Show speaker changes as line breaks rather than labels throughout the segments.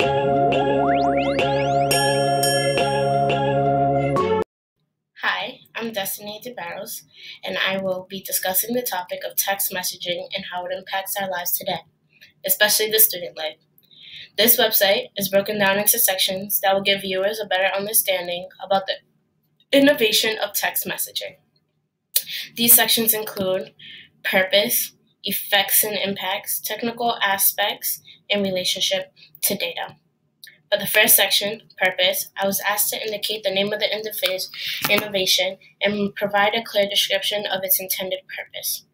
Hi, I'm Destiny DeBarros, and I will be discussing the topic of text messaging and how it impacts our lives today, especially the student life. This website is broken down into sections that will give viewers a better understanding about the innovation of text messaging. These sections include purpose, effects and impacts, technical aspects, and relationship to data. For the first section, purpose, I was asked to indicate the name of the interface innovation and provide a clear description of its intended purpose.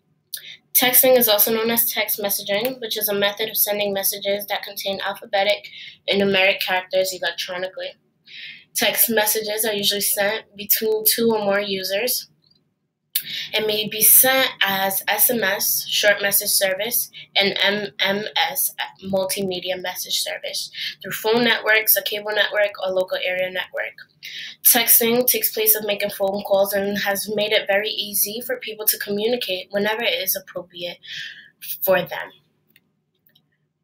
Texting is also known as text messaging, which is a method of sending messages that contain alphabetic and numeric characters electronically. Text messages are usually sent between two or more users and may be sent as SMS, short message service, and MMS, multimedia message service, through phone networks, a cable network, or local area network. Texting takes place of making phone calls and has made it very easy for people to communicate whenever it is appropriate for them.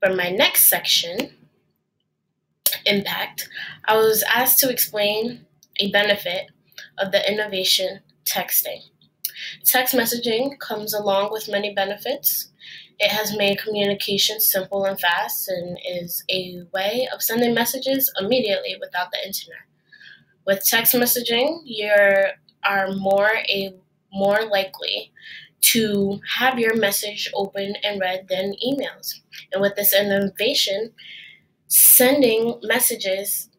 For my next section, impact, I was asked to explain a benefit of the innovation texting. Text messaging comes along with many benefits. It has made communication simple and fast and is a way of sending messages immediately without the internet. With text messaging, you are more likely to have your message open and read than emails. And with this innovation, sending messages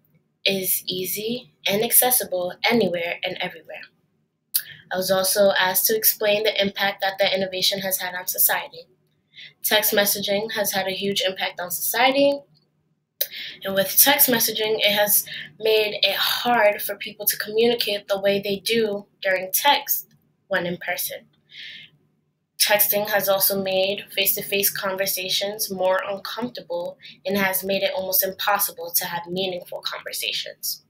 is easy and accessible anywhere and everywhere. I was also asked to explain the impact that the innovation has had on society. Text messaging has had a huge impact on society, and with text messaging, it has made it hard for people to communicate the way they do during text when in person. Texting has also made face-to-face conversations more uncomfortable and has made it almost impossible to have meaningful conversations.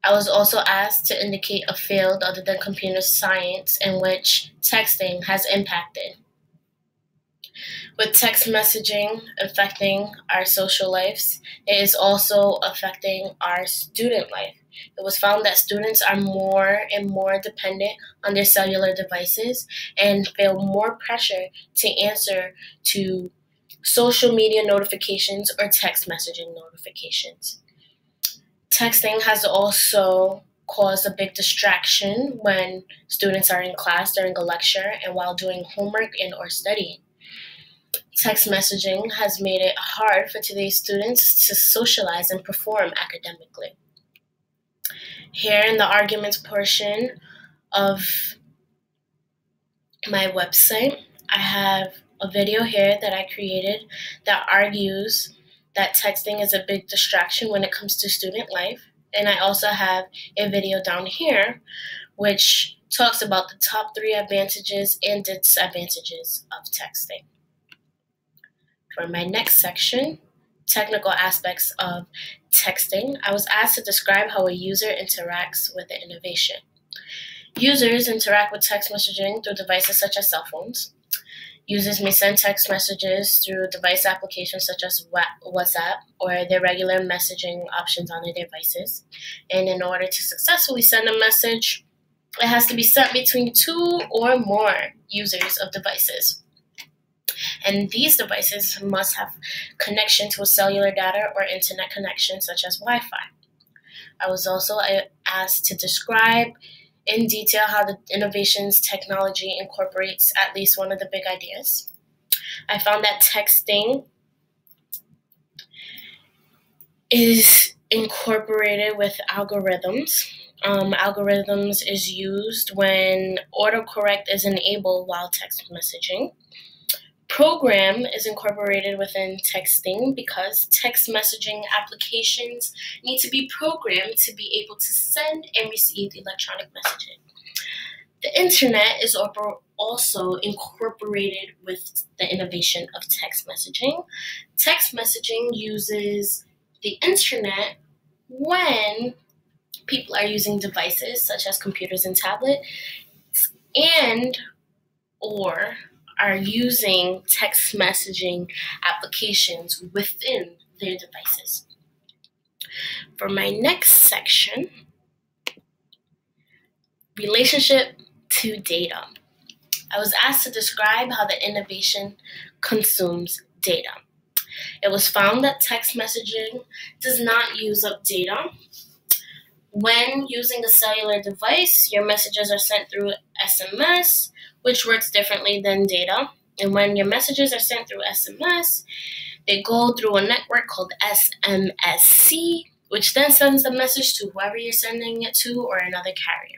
I was also asked to indicate a field other than computer science in which texting has impacted. With text messaging affecting our social lives, it is also affecting our student life. It was found that students are more and more dependent on their cellular devices and feel more pressure to answer to social media notifications or text messaging notifications. Texting has also caused a big distraction when students are in class during a lecture and while doing homework and or studying. Text messaging has made it hard for today's students to socialize and perform academically. Here in the arguments portion of my website, I have a video here that I created that argues that texting is a big distraction when it comes to student life. And I also have a video down here which talks about the top 3 advantages and disadvantages of texting. For my next section, technical aspects of texting, I was asked to describe how a user interacts with the innovation. Users interact with text messaging through devices such as cell phones. Users may send text messages through device applications such as WhatsApp or their regular messaging options on their devices. And in order to successfully send a message, it has to be sent between 2 or more users of devices. And these devices must have connection to a cellular data or internet connection such as Wi-Fi. I was also asked to describe in detail how the innovations technology incorporates at least one of the big ideas. I found that texting is incorporated with algorithms. Algorithms is used when autocorrect is enabled while text messaging. Program is incorporated within texting because text messaging applications need to be programmed to be able to send and receive electronic messaging. The internet is also incorporated with the innovation of text messaging. Text messaging uses the internet when people are using devices such as computers and tablets and or are using text messaging applications within their devices. For my next section, relationship to data. I was asked to describe how the innovation consumes data. It was found that text messaging does not use up data. When using a cellular device, your messages are sent through SMS, which works differently than data. And when your messages are sent through SMS, they go through a network called SMSC, which then sends the message to whoever you're sending it to or another carrier.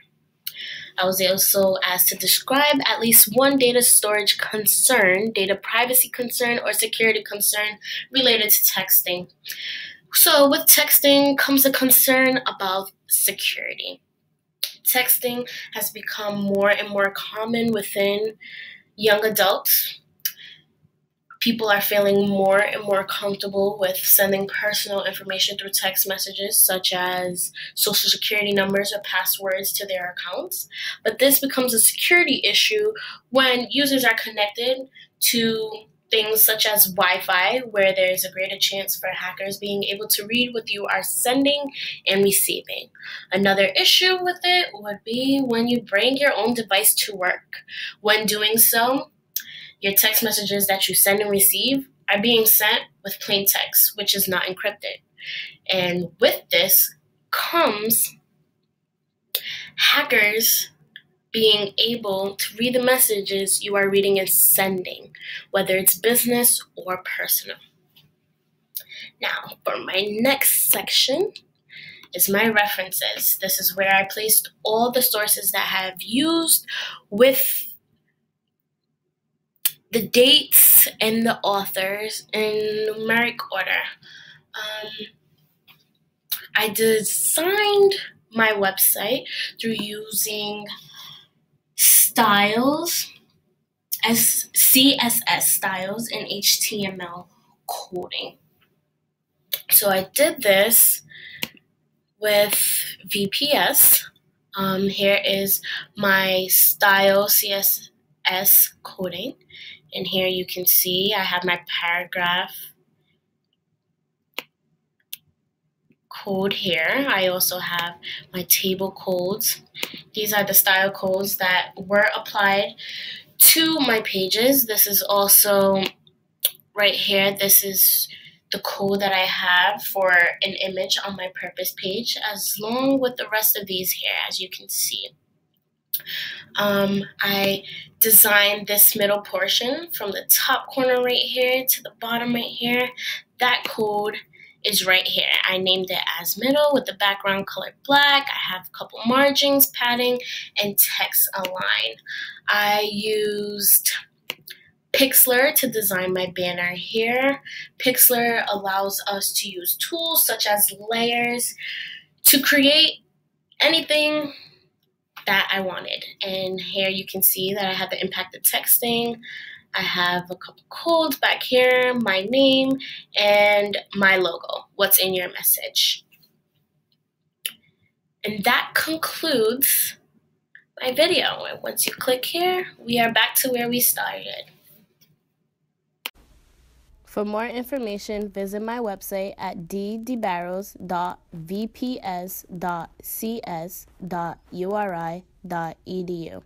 I was also asked to describe at least one data storage concern, data privacy concern, or security concern related to texting. So with texting comes a concern about security. Texting has become more and more common within young adults. People are feeling more and more comfortable with sending personal information through text messages, such as social security numbers or passwords to their accounts. But this becomes a security issue when users are connected to things such as Wi-Fi, where there's a greater chance for hackers being able to read what you are sending and receiving. Another issue with it would be when you bring your own device to work. When doing so, your text messages that you send and receive are being sent with plain text, which is not encrypted. And with this comes hackers being able to read the messages you are reading and sending, whether it's business or personal. Now, for my next section is my references. This is where I placed all the sources that I have used with the dates and the authors in numeric order. I designed my website through using styles, CSS styles, and HTML coding. So I did this with VPS. Here is my style CSS coding. And here you can see I have my paragraph code here. I also have my table codes. These are the style codes that were applied to my pages. This is also right here. This is the code that I have for an image on my purpose page, as long with the rest of these here, as you can see. I designed this middle portion from the top corner right here to the bottom right here. That code is right here. I named it as middle with the background color black. I have a couple margins, padding, and text align. I used Pixlr to design my banner here. Pixlr allows us to use tools such as layers to create anything that I wanted. And here you can see that I have the impacted texting. I have a couple codes back here, my name, and my logo, what's in your message. And that concludes my video. And once you click here, we are back to where we started. For more information, visit my website at ddebarrows.vps.cs.uri.edu.